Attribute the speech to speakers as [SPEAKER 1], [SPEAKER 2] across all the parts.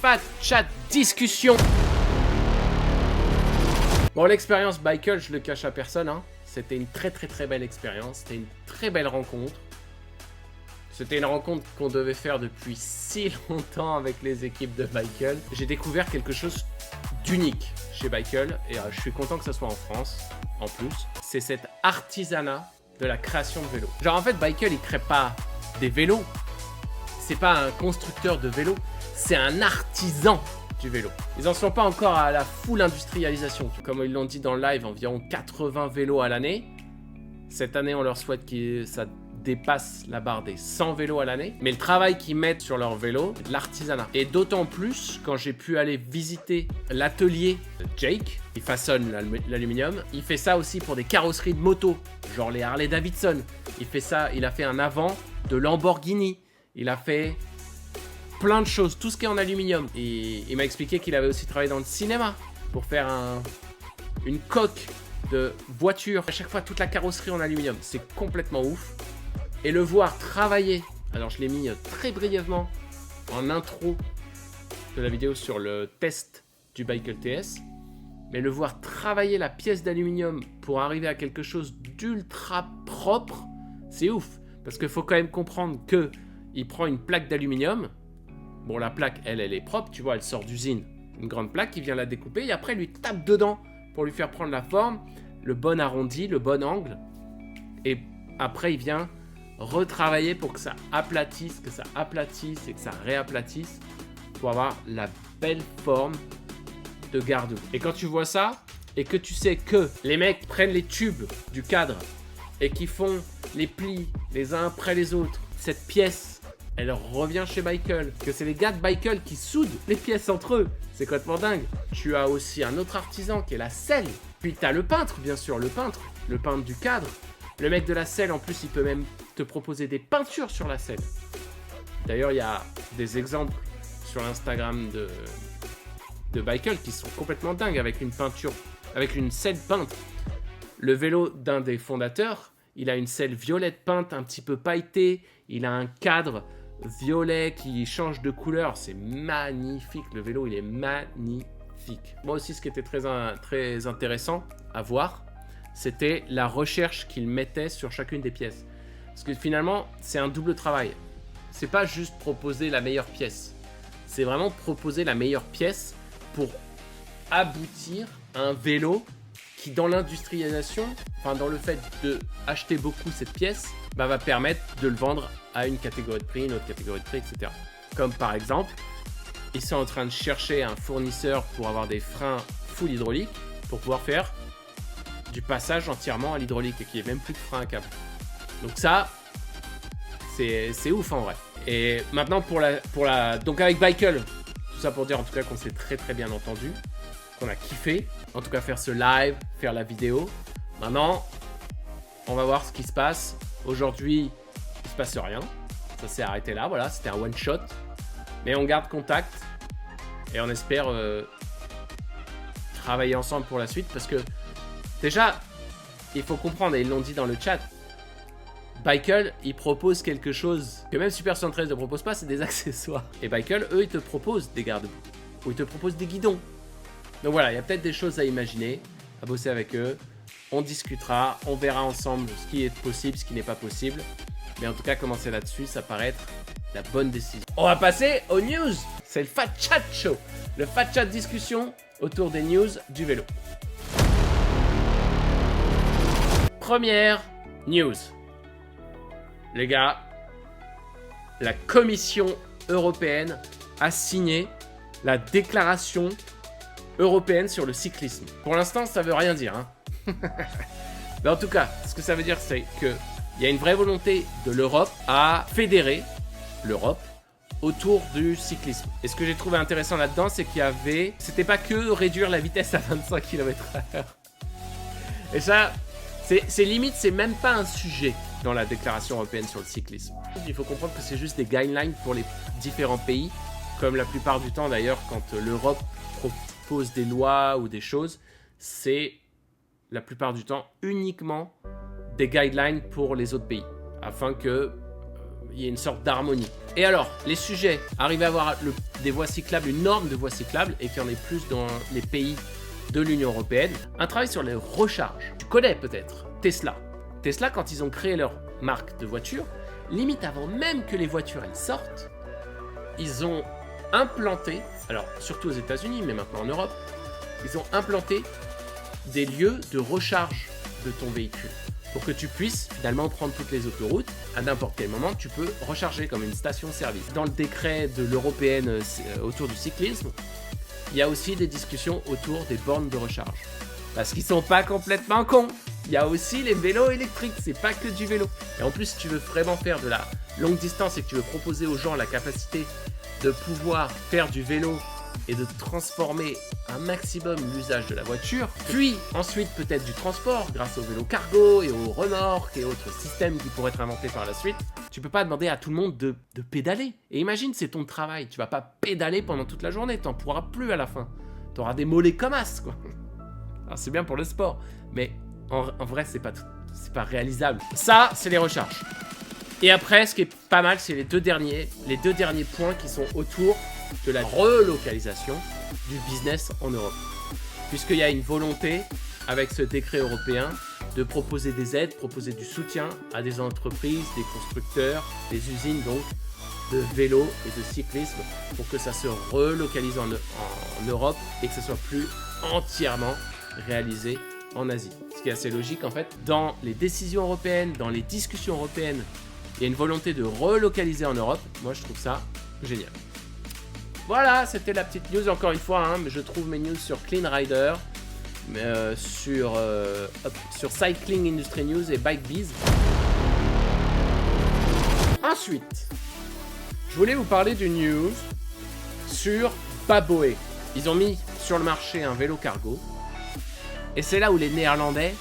[SPEAKER 1] Fat Chat Discussion. Bon, l'expérience Bicycle, je le cache à personne, hein. C'était une très belle expérience, c'était une très belle rencontre. C'était une rencontre qu'on devait faire depuis si longtemps avec les équipes de Bicycle. J'ai découvert quelque chose d'unique chez Bicycle et je suis content que ça soit en France, en plus. C'est cet artisanat de la création de vélos. Genre en fait, Bicycle, il crée pas des vélos. C'est pas un constructeur de vélos, c'est un artisan du vélo. Ils en sont pas encore à la full industrialisation. Comme ils l'ont dit dans le live, environ 80 vélos à l'année. Cette année, on leur souhaite que ça dépasse la barre des 100 vélos à l'année. Mais le travail qu'ils mettent sur leurs vélos, c'est de l'artisanat. Et d'autant plus quand j'ai pu aller visiter l'atelier de Jake, il façonne l'aluminium. Il fait ça aussi pour des carrosseries de moto, genre les Harley Davidson. Il fait ça, il a fait un avant de Lamborghini. Il a fait plein de choses, tout ce qui est en aluminium. Et il m'a expliqué qu'il avait aussi travaillé dans le cinéma pour faire une coque de voiture. À chaque fois, toute la carrosserie en aluminium. C'est complètement ouf. Et le voir travailler, alors je l'ai mis très brièvement en intro de la vidéo sur le test du Bicycle TS, mais le voir travailler la pièce d'aluminium pour arriver à quelque chose d'ultra propre, c'est ouf. Parce qu'il faut quand même comprendre que il prend une plaque d'aluminium. Bon, la plaque, elle est propre, tu vois, elle sort d'usine. Une grande plaque, il vient la découper et après, il lui tape dedans pour lui faire prendre la forme, le bon arrondi, le bon angle. Et après, il vient retravailler pour que ça aplatisse et que ça réaplatisse pour avoir la belle forme de garde-boue. Et quand tu vois ça et que tu sais que les mecs prennent les tubes du cadre et qui font les plis les uns après les autres, cette pièce, elle revient chez Bicycle, que c'est les gars de Bicycle qui soudent les pièces entre eux. C'est complètement dingue. Tu as aussi un autre artisan qui est la selle. Puis tu as le peintre, bien sûr, le peintre du cadre. Le mec de la selle, en plus, il peut même te proposer des peintures sur la selle. D'ailleurs, il y a des exemples sur l'Instagram de Bicycle qui sont complètement dingues avec une peinture, avec une selle peinte. Le vélo d'un des fondateurs, il a une selle violette peinte un petit peu pailletée. Il a un cadre violet qui change de couleur. C'est magnifique. Le vélo, il est magnifique. Moi aussi, ce qui était très intéressant à voir, c'était la recherche qu'il mettait sur chacune des pièces. Parce que finalement, c'est un double travail. C'est pas juste proposer la meilleure pièce. C'est vraiment proposer la meilleure pièce pour aboutir à un vélo qui, dans l'industrialisation, enfin dans le fait d'acheter beaucoup cette pièce, va permettre de le vendre à une catégorie de prix, une autre catégorie de prix, etc. Comme par exemple, ils sont en train de chercher un fournisseur pour avoir des freins full hydraulique pour pouvoir faire du passage entièrement à l'hydraulique et qu'il n'y ait même plus de frein à câble. Donc ça, c'est ouf en vrai. Et maintenant donc avec Bicycle, tout ça pour dire en tout cas qu'on s'est très bien entendu, qu'on a kiffé, en tout cas faire ce live, faire la vidéo. Maintenant, on va voir ce qui se passe. Aujourd'hui, il se passe rien. Ça s'est arrêté là, voilà, c'était un one shot. Mais on garde contact et on espère travailler ensemble pour la suite parce que déjà, il faut comprendre, et ils l'ont dit dans le chat, Bicycle, ils proposent quelque chose que même Super 113 ne propose pas, c'est des accessoires. Et Bicycle, eux, ils te proposent des garde-boue. Ou ils te proposent des guidons. Donc voilà, il y a peut-être des choses à imaginer, à bosser avec eux. On discutera, on verra ensemble ce qui est possible, ce qui n'est pas possible. Mais en tout cas, commencer là-dessus, ça paraît être la bonne décision. On va passer aux news. C'est le Fat Chat Show. Le Fat Chat discussion autour des news du vélo. Première news. Les gars, la Commission européenne a signé la déclaration européenne sur le cyclisme. Pour l'instant, ça veut rien dire, hein. Mais en tout cas, ce que ça veut dire, c'est qu'il y a une vraie volonté de l'Europe à fédérer l'Europe autour du cyclisme. Et ce que j'ai trouvé intéressant là-dedans, c'est qu'il y avait... C'était pas que réduire la vitesse à 25 km/h. Et ça, c'est limite, c'est même pas un sujet dans la déclaration européenne sur le cyclisme. Il faut comprendre que c'est juste des guidelines pour les différents pays, comme la plupart du temps d'ailleurs, quand l'Europe propose des lois ou des choses, c'est la plupart du temps uniquement des guidelines pour les autres pays, afin que il y ait une sorte d'harmonie. Et alors, les sujets, arriver à avoir des voies cyclables, une norme de voies cyclables, et qu'il y en ait plus dans les pays de l'Union européenne. Un travail sur les recharges. Tu connais peut-être Tesla. Tesla, quand ils ont créé leur marque de voiture, limite avant même que les voitures elles sortent, ils ont implanté, alors surtout aux États-Unis, mais maintenant en Europe, ils ont implanté des lieux de recharge de ton véhicule pour que tu puisses finalement prendre toutes les autoroutes. À n'importe quel moment, tu peux recharger comme une station-service. Dans le décret de l'européenne autour du cyclisme, il y a aussi des discussions autour des bornes de recharge. Parce qu'ils sont pas complètement cons. Il y a aussi les vélos électriques, c'est pas que du vélo. Et en plus, si tu veux vraiment faire de la longue distance et que tu veux proposer aux gens la capacité de pouvoir faire du vélo et de transformer un maximum l'usage de la voiture, puis ensuite peut-être du transport grâce au vélo cargo et aux remorques et autres systèmes qui pourraient être inventés par la suite, tu peux pas demander à tout le monde de pédaler. Et imagine, c'est ton travail, tu vas pas pédaler pendant toute la journée, t'en pourras plus à la fin. T'auras des mollets comme as, quoi. Alors c'est bien pour le sport, mais en vrai c'est pas réalisable. Ça, c'est les recharges. Et après, ce qui est pas mal, c'est les deux derniers points qui sont autour de la relocalisation du business en Europe. Puisqu'il y a une volonté, avec ce décret européen, de proposer des aides, proposer du soutien à des entreprises, des constructeurs, des usines donc, de vélo et de cyclisme, pour que ça se relocalise en Europe et que ça soit plus entièrement réalisé en Asie. Ce qui est assez logique en fait. Dans les décisions européennes, dans les discussions européennes, il y a une volonté de relocaliser en Europe. Moi, je trouve ça génial. Voilà, c'était la petite news. Encore une fois, hein, je trouve mes news sur Clean Rider, sur Cycling Industry News et Bike Biz. Ensuite, je voulais vous parler d'une news sur Baboe. Ils ont mis sur le marché un vélo cargo. Et c'est là où les Néerlandais,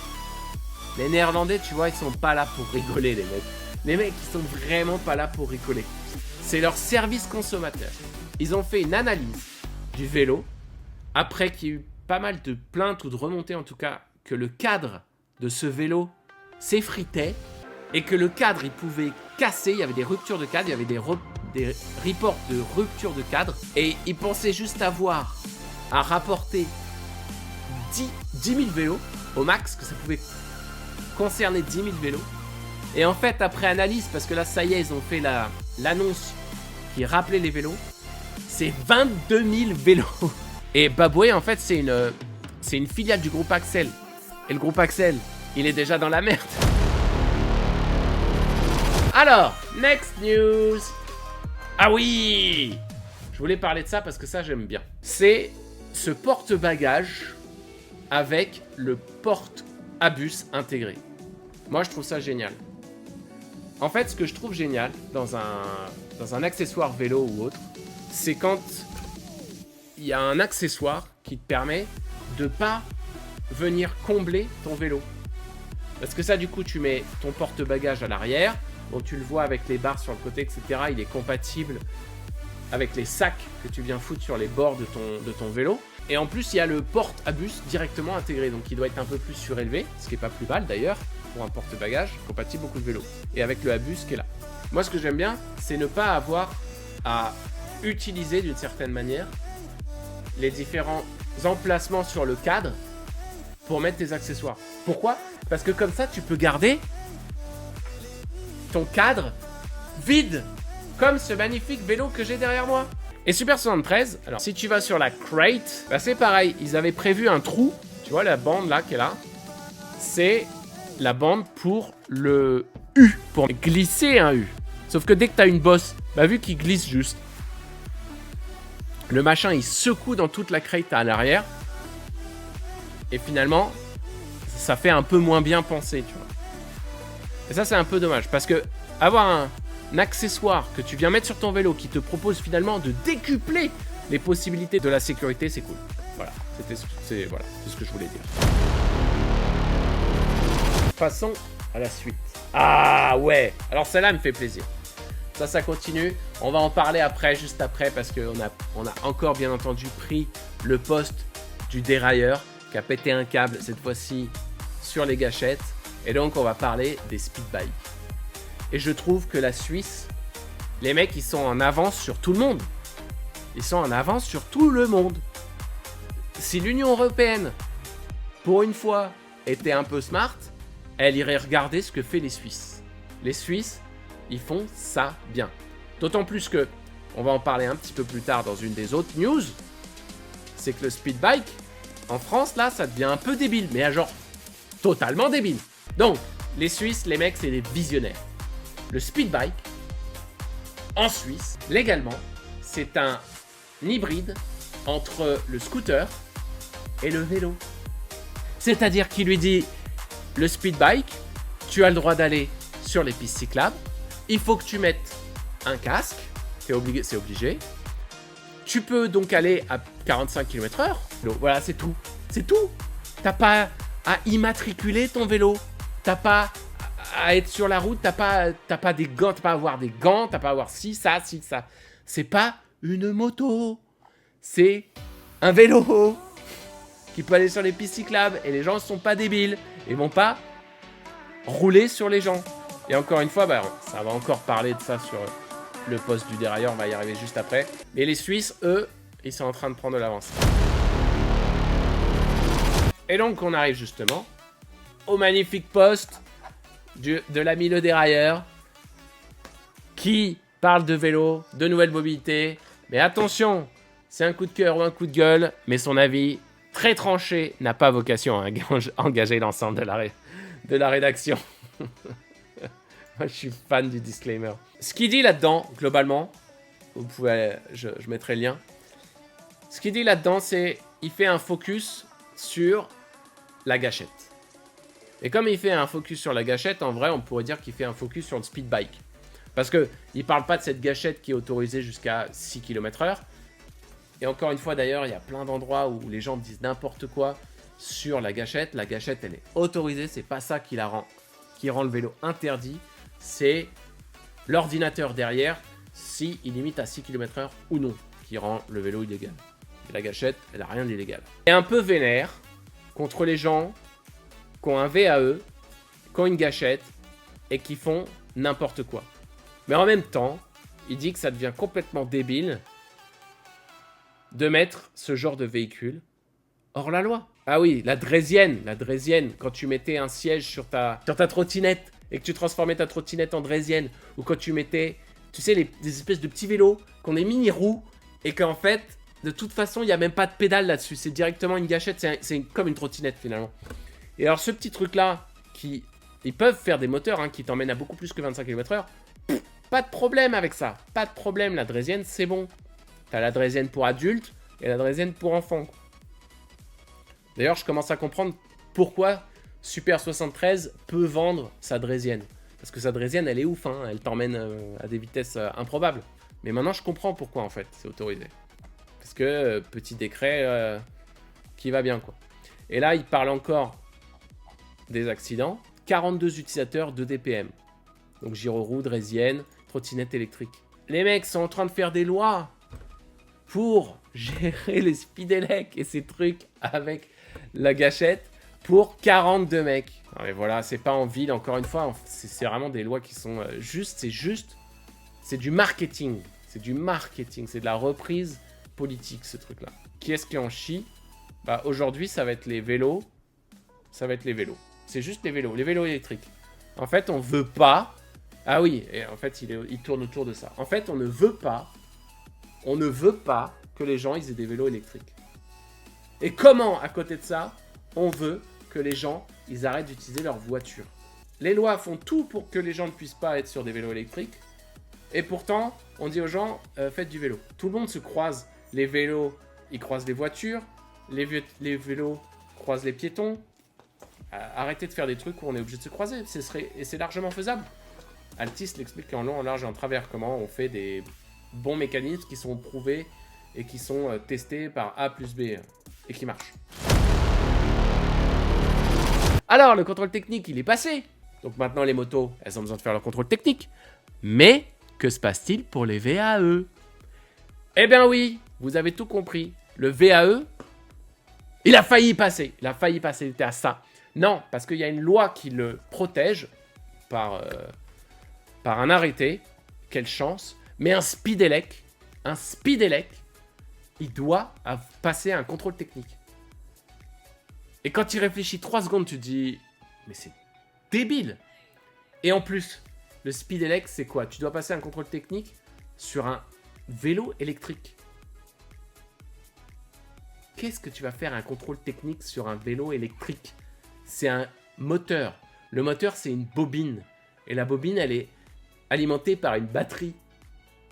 [SPEAKER 1] tu vois, ils sont pas là pour rigoler, les mecs. Les mecs, ils sont vraiment pas là pour rigoler. C'est leur service consommateur. Ils ont fait une analyse du vélo, après qu'il y ait eu pas mal de plaintes ou de remontées en tout cas, que le cadre de ce vélo s'effritait et que le cadre, il pouvait casser, il y avait des ruptures de cadre, il y avait des reports de rupture de cadre, et ils pensaient juste avoir à rapporter 10 000 vélos au max, que ça pouvait concerner 10 000 vélos. Et en fait, après analyse, parce que là, ça y est, ils ont fait l'annonce qui rappelait les vélos, c'est 22 000 vélos. Et Baboe, en fait, c'est une filiale du groupe Axel. Et le groupe Axel, il est déjà dans la merde. Alors, next news. Ah oui, je voulais parler de ça parce que ça, j'aime bien. C'est ce porte-bagages avec le porte-abus intégré. Moi, je trouve ça génial. En fait, ce que je trouve génial dans un accessoire vélo ou autre, c'est quand il y a un accessoire qui te permet de pas venir combler ton vélo. Parce que ça, du coup, tu mets ton porte-bagages à l'arrière. Donc, tu le vois avec les barres sur le côté, etc. Il est compatible avec les sacs que tu viens foutre sur les bords de ton vélo. Et en plus, il y a le porte-abus directement intégré. Donc, il doit être un peu plus surélevé, ce qui n'est pas plus mal d'ailleurs, pour un porte-bagages compatible beaucoup de vélos. Et avec le abus qui est là. Moi, ce que j'aime bien, c'est ne pas avoir à utiliser d'une certaine manière les différents emplacements sur le cadre pour mettre tes accessoires. Pourquoi ? Parce que comme ça, tu peux garder ton cadre vide, comme ce magnifique vélo que j'ai derrière moi. Et Super 73, alors si tu vas sur la crate, bah c'est pareil, ils avaient prévu un trou, tu vois la bande là qui est là, c'est la bande pour le U, pour glisser un U. Sauf que dès que tu as une bosse, bah vu qu'il glisse juste, le machin il secoue dans toute la crate à l'arrière, et finalement, ça fait un peu moins bien penser, tu vois. Et ça c'est un peu dommage, parce que avoir un accessoire que tu viens mettre sur ton vélo qui te propose finalement de décupler les possibilités de la sécurité, c'est cool. Voilà, c'est ce que je voulais dire. Passons à la suite. Ah ouais, alors celle-là me fait plaisir. Ça continue. On va en parler après, juste après, parce qu'on a encore bien entendu pris le poste du dérailleur qui a pété un câble cette fois-ci sur les gâchettes. Et donc on va parler des speed bikes. Et je trouve que la Suisse Les mecs, ils sont en avance sur tout le monde. Ils sont en avance sur tout le monde. Si l'Union Européenne, pour une fois, était un peu smart, elle irait regarder ce que fait les Suisses. Les Suisses, ils font ça bien. D'autant plus que, on va en parler un petit peu plus tard dans une des autres news, c'est que le speed bike, en France, là, ça devient un peu débile, mais à genre totalement débile. Donc, les Suisses, les mecs, c'est des visionnaires. Le speed bike, en Suisse, légalement, c'est un hybride entre le scooter et le vélo. C'est-à-dire qu'il lui dit, le speed bike, tu as le droit d'aller sur les pistes cyclables, il faut que tu mettes un casque, c'est obligé. Tu peux donc aller à 45 km/h. Voilà, c'est tout. C'est tout. T'as pas à immatriculer ton vélo. T'as pas à être sur la route. T'as pas des gants. T'as pas à avoir des gants. T'as pas à avoir ci, ça. C'est pas une moto. C'est un vélo qui peut aller sur les pistes cyclables. Et les gens sont pas débiles. Ils vont pas rouler sur les gens. Et encore une fois, ça va encore parler de ça sur le poste du dérailleur, on va y arriver juste après. Mais les Suisses, eux, ils sont en train de prendre de l'avance. Et donc, on arrive justement au magnifique poste de l'ami le dérailleur qui parle de vélo, de nouvelles mobilités. Mais attention, c'est un coup de cœur ou un coup de gueule, mais son avis très tranché n'a pas vocation à engager l'ensemble de la rédaction. Moi, je suis fan du disclaimer. Ce qu'il dit là-dedans, globalement, vous pouvez, je mettrai le lien. Ce qu'il dit là-dedans, c'est il fait un focus sur la gâchette. Et comme il fait un focus sur la gâchette, en vrai, on pourrait dire qu'il fait un focus sur le speed bike. Parce qu'il ne parle pas de cette gâchette qui est autorisée jusqu'à 6 km/h. Et encore une fois, d'ailleurs, il y a plein d'endroits où les gens disent n'importe quoi sur la gâchette. La gâchette, elle est autorisée, c'est pas ça qui rend le vélo interdit. C'est l'ordinateur derrière, s'il limite à 6 km/h ou non, qui rend le vélo illégal. Et la gâchette, elle n'a rien d'illégal. Et un peu vénère contre les gens qui ont un VAE, qui ont une gâchette et qui font n'importe quoi. Mais en même temps, il dit que ça devient complètement débile de mettre ce genre de véhicule hors la loi. Ah oui, la draisienne, quand tu mettais un siège sur ta trottinette et que tu transformais ta trottinette en draisienne, ou quand tu mettais, tu sais, des espèces de petits vélos qu'on est mini-roues, et qu'en fait, de toute façon, il n'y a même pas de pédale là-dessus, c'est directement une gâchette, c'est comme une trottinette finalement. Et alors ce petit truc-là, ils peuvent faire des moteurs qui t'emmènent à beaucoup plus que 25 km/h, pas de problème avec ça, pas de problème, la draisienne c'est bon. T'as la draisienne pour adultes et la draisienne pour enfants. D'ailleurs, je commence à comprendre pourquoi Super 73 peut vendre sa draisienne. Parce que sa draisienne, elle est ouf, elle t'emmène à des vitesses improbables. Mais maintenant, je comprends pourquoi, en fait, c'est autorisé. Parce que, petit décret qui va bien, quoi. Et là, il parle encore des accidents. 42 utilisateurs de DPM. Donc, gyroroue, draisienne, trottinette électrique. Les mecs sont en train de faire des lois pour gérer les speedelecs et ces trucs avec la gâchette pour 42 mecs. Non mais voilà, c'est pas en ville, encore une fois, c'est vraiment des lois qui sont justes, c'est du marketing. C'est du marketing, c'est de la reprise politique, ce truc-là. Qui est-ce qui en chie? Aujourd'hui, ça va être les vélos. C'est juste les vélos électriques. En fait, on veut pas... Ah oui, et en fait, il tourne autour de ça. En fait, on ne veut pas que les gens ils aient des vélos électriques. Et comment, à côté de ça, on veut que les gens ils arrêtent d'utiliser leur voiture. Les lois font tout pour que les gens ne puissent pas être sur des vélos électriques. Et pourtant, on dit aux gens, faites du vélo. Tout le monde se croise. Les vélos, ils croisent les voitures. Les vélos croisent les piétons. Arrêtez de faire des trucs où on est obligé de se croiser. Et c'est largement faisable. Altis l'explique en long, en large et en travers. Comment on fait des bons mécanismes qui sont prouvés et qui sont testés par A plus B et qui marchent. Alors, le contrôle technique, il est passé. Donc maintenant, les motos, elles ont besoin de faire leur contrôle technique. Mais que se passe-t-il pour les VAE? Eh bien oui, vous avez tout compris. Le VAE, il a failli passer. Il était à ça. Non, parce qu'il y a une loi qui le protège par un arrêté. Quelle chance. Mais un Speedelec, il doit passer un contrôle technique. Et quand tu y réfléchis 3 secondes, tu te dis, mais c'est débile. Et en plus, le Speedelec, c'est quoi? Tu dois passer un contrôle technique sur un vélo électrique. Qu'est-ce que tu vas faire un contrôle technique sur un vélo électrique? C'est un moteur. Le moteur, c'est une bobine. Et la bobine, elle est alimentée par une batterie.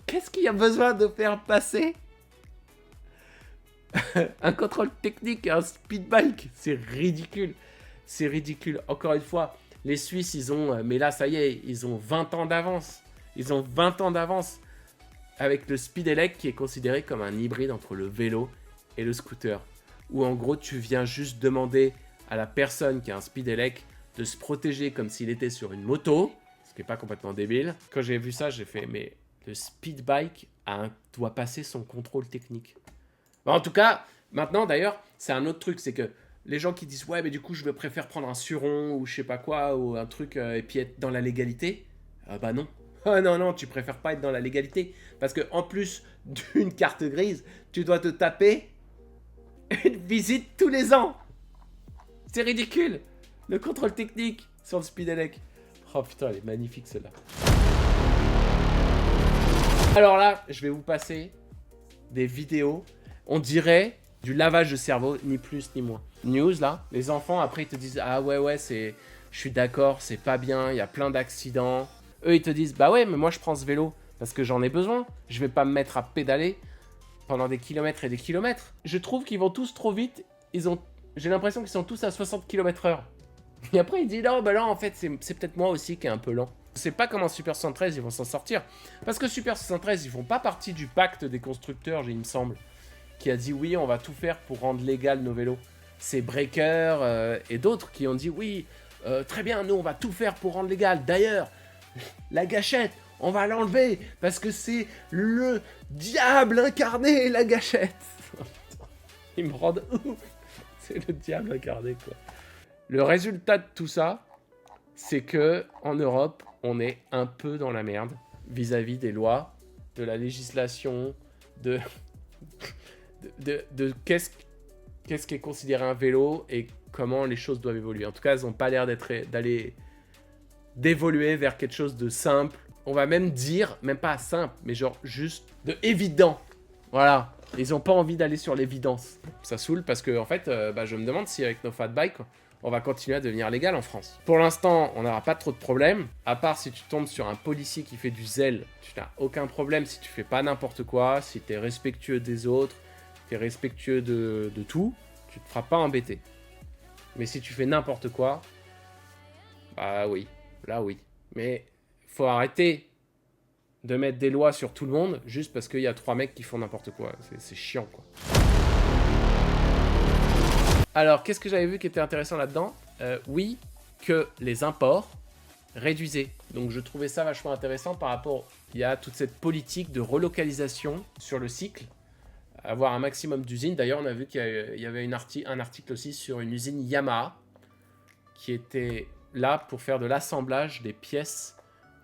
[SPEAKER 1] Qu'est-ce qu'il y a besoin de faire passer un contrôle technique à un speed bike? C'est ridicule. C'est ridicule. Encore une fois, les Suisses, ils ont... Mais là, ça y est, ils ont 20 ans d'avance. Ils ont 20 ans d'avance avec le Speedelec qui est considéré comme un hybride entre le vélo et le scooter. Où en gros, tu viens juste demander à la personne qui a un Speedelec de se protéger comme s'il était sur une moto. Ce qui n'est pas complètement débile. Quand j'ai vu ça, j'ai fait, mais le speed bike doit passer son contrôle technique. Bon, en tout cas, maintenant d'ailleurs, c'est un autre truc, c'est que les gens qui disent, ouais, mais du coup, je préfère prendre un Suron ou je sais pas quoi, ou un truc, et puis être dans la légalité. Bah non. Ah non, tu préfères pas être dans la légalité. Parce que en plus d'une carte grise, tu dois te taper une visite tous les ans. C'est ridicule. Le contrôle technique sur le Speedelec. Oh putain, elle est magnifique celle-là. Alors là, je vais vous passer des vidéos. On dirait du lavage de cerveau, ni plus ni moins. News là, les enfants après ils te disent ah ouais je suis d'accord, c'est pas bien, il y a plein d'accidents. Eux ils te disent bah ouais mais moi je prends ce vélo parce que j'en ai besoin. Je vais pas me mettre à pédaler pendant des kilomètres et des kilomètres. Je trouve qu'ils vont tous trop vite. J'ai l'impression qu'ils sont tous à 60 km/h. Et après, il dit non, bah là, en fait, c'est peut-être moi aussi qui est un peu lent. Je sais pas comment Super 113 ils vont s'en sortir. Parce que Super 113 ils font pas partie du pacte des constructeurs, il me semble, qui a dit oui, on va tout faire pour rendre légal nos vélos. C'est Breaker et d'autres qui ont dit oui, très bien, nous, on va tout faire pour rendre légal. D'ailleurs, la gâchette, on va l'enlever parce que c'est le diable incarné, la gâchette. Ils me rendent ouf. C'est le diable incarné, quoi. Le résultat de tout ça, c'est que en Europe, on est un peu dans la merde vis-à-vis des lois, de la législation, de qu'est-ce qui est considéré un vélo et comment les choses doivent évoluer. En tout cas, elles n'ont pas l'air d'évoluer vers quelque chose de simple. On va même dire, même pas simple, mais genre juste de évident. Voilà. Ils n'ont pas envie d'aller sur l'évidence. Ça saoule parce que en fait, je me demande si avec nos fat bikes, on va continuer à devenir légal en France. Pour l'instant, on n'aura pas trop de problèmes. À part si tu tombes sur un policier qui fait du zèle, tu n'as aucun problème si tu fais pas n'importe quoi, si tu es respectueux des autres, tu es respectueux de tout, tu te feras pas embêter. Mais si tu fais n'importe quoi, bah oui, là oui. Mais faut arrêter de mettre des lois sur tout le monde juste parce qu'il y a 3 mecs qui font n'importe quoi. C'est chiant, quoi. Alors, qu'est-ce que j'avais vu qui était intéressant là-dedans? Oui, que les imports réduisaient. Donc, je trouvais ça vachement intéressant par rapport... Il y a toute cette politique de relocalisation sur le cycle. Avoir un maximum d'usines. D'ailleurs, on a vu qu'il y avait un article aussi sur une usine Yamaha qui était là pour faire de l'assemblage des pièces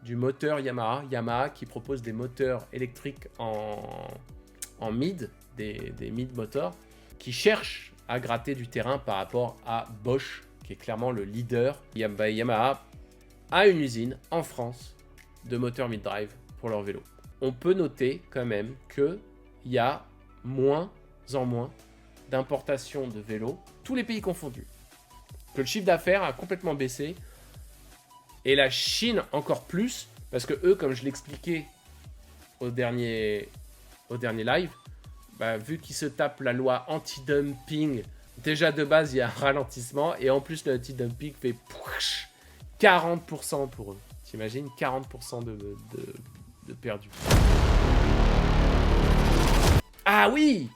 [SPEAKER 1] du moteur Yamaha. Yamaha qui propose des moteurs électriques en mid, des mid motors, qui cherchent à gratter du terrain par rapport à Bosch, qui est clairement le leader. Yamaha a une usine en France de moteurs mid-drive pour leurs vélos. On peut noter quand même qu'il y a moins en moins d'importation de vélos, tous les pays confondus. Que le chiffre d'affaires a complètement baissé. Et la Chine encore plus, parce que eux, comme je l'expliquais au dernier live, vu qu'ils se tapent la loi anti-dumping, déjà de base il y a un ralentissement, et en plus le anti-dumping fait 40% pour eux. T'imagines 40% de perdu. Ah oui!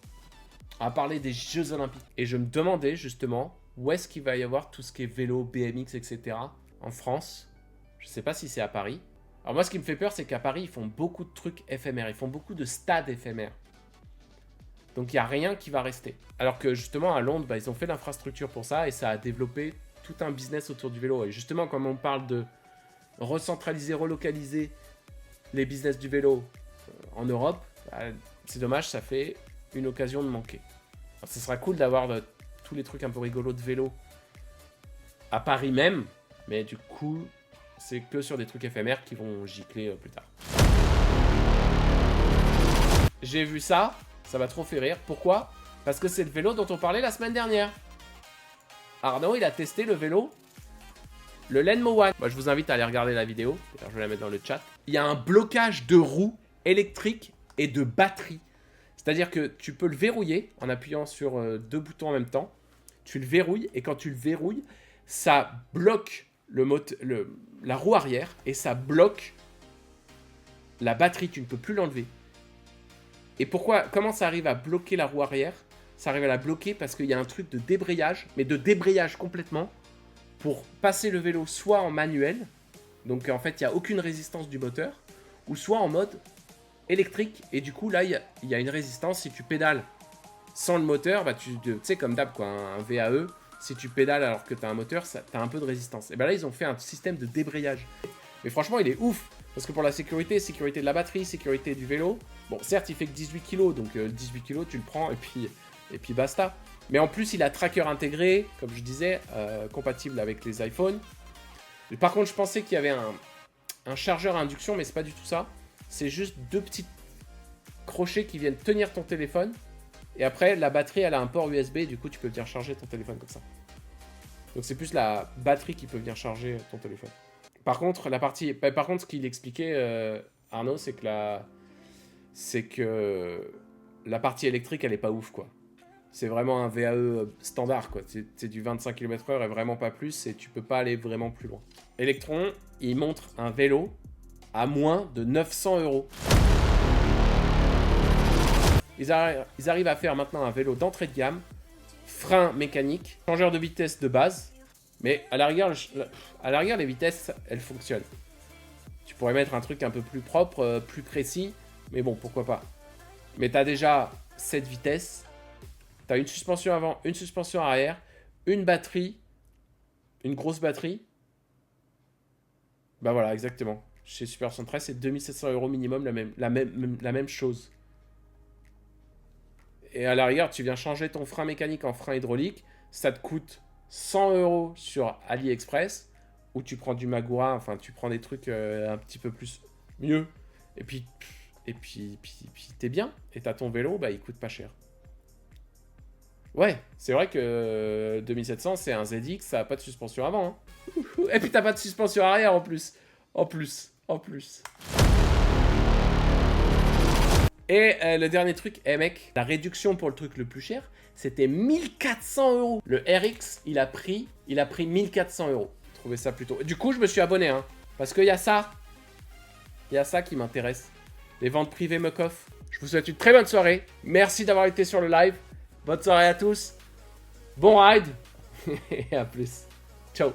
[SPEAKER 1] On va parler des Jeux Olympiques. Et je me demandais justement où est-ce qu'il va y avoir tout ce qui est vélo, BMX, etc. en France. Je sais pas si c'est à Paris. Alors moi, ce qui me fait peur, c'est qu'à Paris, ils font beaucoup de trucs éphémères. Ils font beaucoup de stades éphémères. Donc, il n'y a rien qui va rester. Alors que justement, à Londres, ils ont fait l'infrastructure pour ça et ça a développé tout un business autour du vélo. Et justement, comme on parle de recentraliser, relocaliser les business du vélo en Europe, bah, c'est dommage, ça fait une occasion de manquer. Alors, ce sera cool d'avoir tous les trucs un peu rigolos de vélo à Paris même, mais du coup, c'est que sur des trucs éphémères qui vont gicler plus tard. J'ai vu ça, ça m'a trop fait rire. Pourquoi? Parce que c'est le vélo dont on parlait la semaine dernière. Arnaud, il a testé le vélo, le Lenmo One. Moi, je vous invite à aller regarder la vidéo. D'ailleurs, je vais la mettre dans le chat. Il y a un blocage de roues électriques et de batterie. C'est-à-dire que tu peux le verrouiller en appuyant sur 2 boutons en même temps. Tu le verrouilles et quand tu le verrouilles, ça bloque la roue arrière et ça bloque la batterie. Tu ne peux plus l'enlever. Et comment ça arrive à bloquer la roue arrière? Ça arrive à la bloquer parce qu'il y a un truc de débrayage, mais de débrayage complètement, pour passer le vélo soit en manuel, donc en fait il n'y a aucune résistance du moteur, ou soit en mode électrique, et du coup là il y a une résistance. Si tu pédales sans le moteur, bah, tu sais comme d'hab quoi, un VAE, si tu pédales alors que tu as un moteur, tu as un peu de résistance. Et bien là ils ont fait un système de débrayage. Mais franchement il est ouf, parce que pour la sécurité de la batterie, sécurité du vélo, bon certes il fait que 18 kg, donc 18 kg tu le prends et puis basta. Mais en plus il a tracker intégré, comme je disais, compatible avec les iPhones. Et par contre je pensais qu'il y avait un chargeur à induction, mais c'est pas du tout ça. C'est juste 2 petits crochets qui viennent tenir ton téléphone. Et après la batterie elle a un port USB, du coup tu peux venir charger ton téléphone comme ça. Donc c'est plus la batterie qui peut venir charger ton téléphone. Par contre, ce qu'il expliquait, Arnaud, c'est que la partie électrique, elle est pas ouf, quoi. C'est vraiment un VAE standard, quoi. C'est du 25 km/h et vraiment pas plus, et tu peux pas aller vraiment plus loin. Electron, il montre un vélo à moins de 900 €. Ils arrivent à faire maintenant un vélo d'entrée de gamme, frein mécanique, changeur de vitesse de base. Mais à la rigueur, les vitesses, elles fonctionnent. Tu pourrais mettre un truc un peu plus propre, plus précis. Mais bon, pourquoi pas. Mais tu as déjà 7 vitesses. Tu as une suspension avant, une suspension arrière, une batterie, une grosse batterie. Bah voilà, exactement. Chez Super 113, c'est 2700 € minimum, la même chose. Et à la rigueur, tu viens changer ton frein mécanique en frein hydraulique. Ça te coûte 100 € sur AliExpress, ou tu prends du Magura, enfin tu prends des trucs un petit peu plus mieux, et puis t'es bien, et t'as ton vélo, bah il coûte pas cher. Ouais, c'est vrai que 2700 c'est un ZX, ça a pas de suspension avant, hein. Et puis t'as pas de suspension arrière en plus. En plus. Et le dernier truc, mec, la réduction pour le truc le plus cher, c'était 1400 €. Le RX, il a pris 1400 €. Je trouvais ça plutôt... Du coup, je me suis abonné, hein, parce qu'il y a ça. Il y a ça qui m'intéresse. Les ventes privées Muc-Off. Je vous souhaite une très bonne soirée. Merci d'avoir été sur le live. Bonne soirée à tous. Bon ride. Et à plus. Ciao.